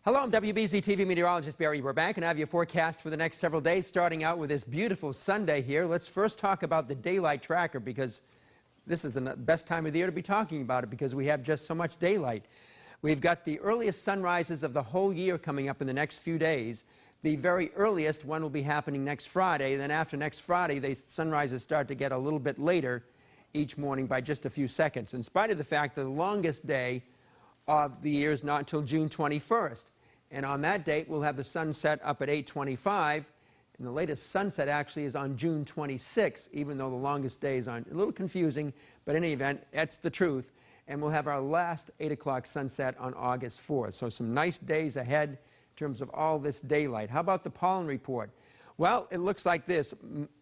Hello, I'm WBZ TV meteorologist Barry Burbank, and I have your forecast for the next several days, starting out with this beautiful Sunday here. Let's first talk about the daylight tracker, because this is the best time of the year to be talking about it, because we have just so much daylight. We've got the earliest sunrises of the whole year coming up in the next few days. The very earliest one will be happening next Friday. Then after next Friday, the sunrises start to get a little bit later each morning by just a few seconds, in spite of the fact that the longest day of the year is not until June 21st. And on that date, we'll have the sunset up at 8:25, and the latest sunset actually is on June 26th, even though the longest day is on. A little confusing, but in any event, that's the truth. And we'll have our last 8 o'clock sunset on August 4th. So some nice days ahead in terms of all this daylight. How about the pollen report? Well, it looks like this.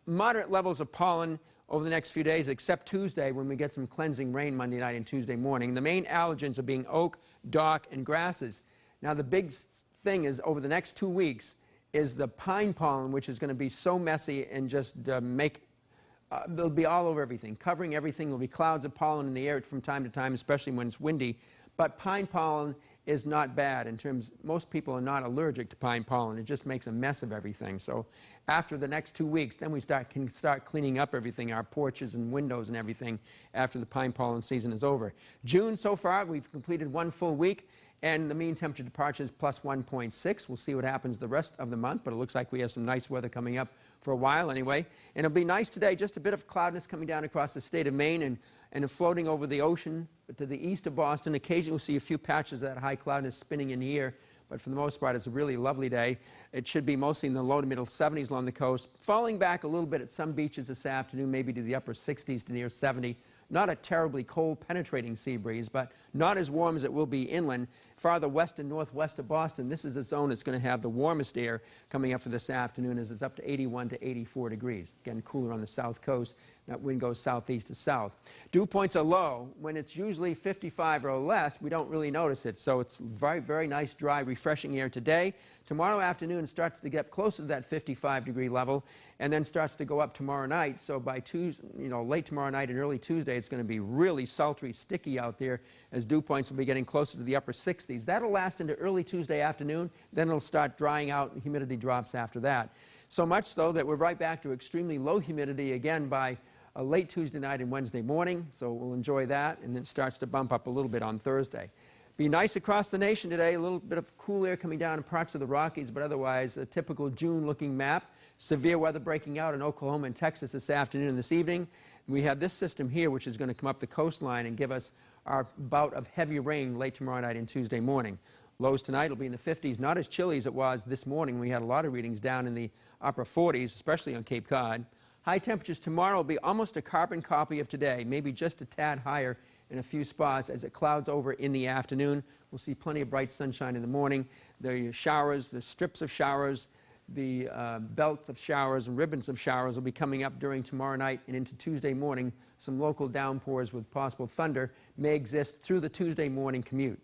Moderate levels of pollen over the next few days, except Tuesday when we get some cleansing rain Monday night and Tuesday morning. The main allergens are being oak, dock, and grasses. Now, the big thing is, over the next 2 weeks, is the pine pollen, which is going to be so messy and just it'll be all over everything, covering everything. There'll be clouds of pollen in the air from time to time, especially when it's windy. But pine pollen is not bad in terms, most people are not allergic to pine pollen. It just makes a mess of everything. So after the next 2 weeks, then we can start cleaning up everything, our porches and windows and everything, after the pine pollen season is over. June so far, we've completed 1 full week, and the mean temperature departure is plus 1.6. We'll see what happens the rest of the month, but it looks like we have some nice weather coming up for a while anyway. And it'll be nice today, just a bit of cloudiness coming down across the state of Maine and floating over the ocean to the east of Boston. Occasionally we'll see a few patches of that high cloudiness spinning in the air, but for the most part it's a really lovely day. It should be mostly in the low to middle 70s along the coast, falling back a little bit at some beaches this afternoon, maybe to the upper 60s to near 70. Not a terribly cold, penetrating sea breeze, but not as warm as it will be inland. Farther west and northwest of Boston, this is the zone that's going to have the warmest air coming up for this afternoon, as it's up to 81 to 84 degrees. Again, cooler on the south coast. That wind goes southeast to south. Dew points are low. When it's usually 55 or less, we don't really notice it. So it's very, very nice, dry, refreshing air today. Tomorrow afternoon starts to get closer to that 55-degree level, and then starts to go up tomorrow night. So by Tuesday, late tomorrow night and early Tuesday, it's going to be really sultry, sticky out there, as dew points will be getting closer to the upper 60s. That'll last into early Tuesday afternoon. Then it'll start drying out, and humidity drops after that. So much so that we're right back to extremely low humidity again by late Tuesday night and Wednesday morning. So we'll enjoy that, and then it starts to bump up a little bit on Thursday. Be nice across the nation today. A little bit of cool air coming down in parts of the Rockies, but otherwise a typical June-looking map. Severe weather breaking out in Oklahoma and Texas this afternoon and this evening. We have this system here, which is going to come up the coastline and give us our bout of heavy rain late tomorrow night and Tuesday morning. Lows tonight will be in the 50s, not as chilly as it was this morning. We had a lot of readings down in the upper 40s, especially on Cape Cod. High temperatures tomorrow will be almost a carbon copy of today, maybe just a tad higher in a few spots as it clouds over in the afternoon. We'll see plenty of bright sunshine in the morning. The showers, the strips of showers, the belts of showers and ribbons of showers will be coming up during tomorrow night and into Tuesday morning. Some local downpours with possible thunder may exist through the Tuesday morning commute.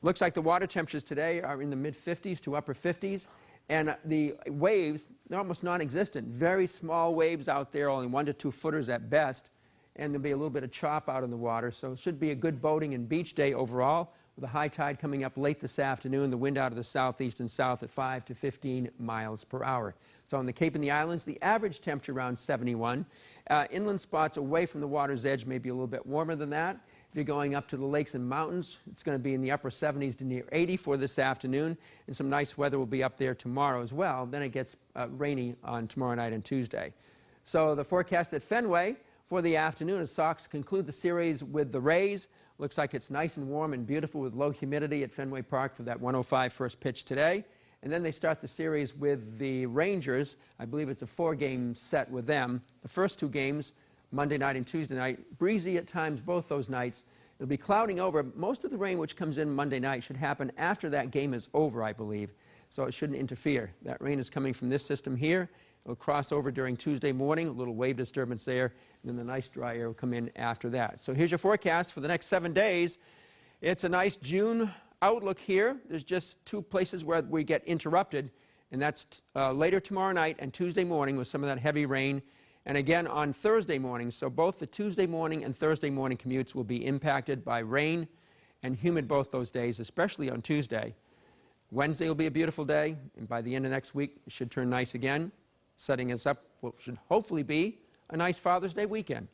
Looks like the water temperatures today are in the mid-50s to upper 50s. And the waves, they're almost non-existent. Very small waves out there, only 1 to 2 footers at best. And there'll be a little bit of chop out in the water. So it should be a good boating and beach day overall, with a high tide coming up late this afternoon, the wind out of the southeast and south at 5 to 15 miles per hour. So on the Cape and the Islands, the average temperature around 71. Inland spots away from the water's edge may be a little bit warmer than that. If you're going up to the lakes and mountains, it's going to be in the upper 70s to near 80 for this afternoon, and some nice weather will be up there tomorrow as well. Then it gets rainy on tomorrow night and Tuesday. So the forecast at Fenway for the afternoon, as Sox conclude the series with the Rays. Looks like it's nice and warm and beautiful with low humidity at Fenway Park for that 105 first pitch today. And then they start the series with the Rangers. I believe it's a 4-game set with them. The first 2 games, Monday night and Tuesday night, breezy at times both those nights. It'll be clouding over. Most of the rain which comes in Monday night should happen after that game is over, I believe. So it shouldn't interfere. That rain is coming from this system here. It'll cross over during Tuesday morning, a little wave disturbance there, and then the nice dry air will come in after that. So here's your forecast for the next 7 days. It's a nice June outlook here. There's just 2 places where we get interrupted, and that's later tomorrow night and Tuesday morning with some of that heavy rain. And again on Thursday morning, so both the Tuesday morning and Thursday morning commutes will be impacted by rain and humid both those days, especially on Tuesday. Wednesday will be a beautiful day, and by the end of next week, it should turn nice again, setting us up what should hopefully be a nice Father's Day weekend.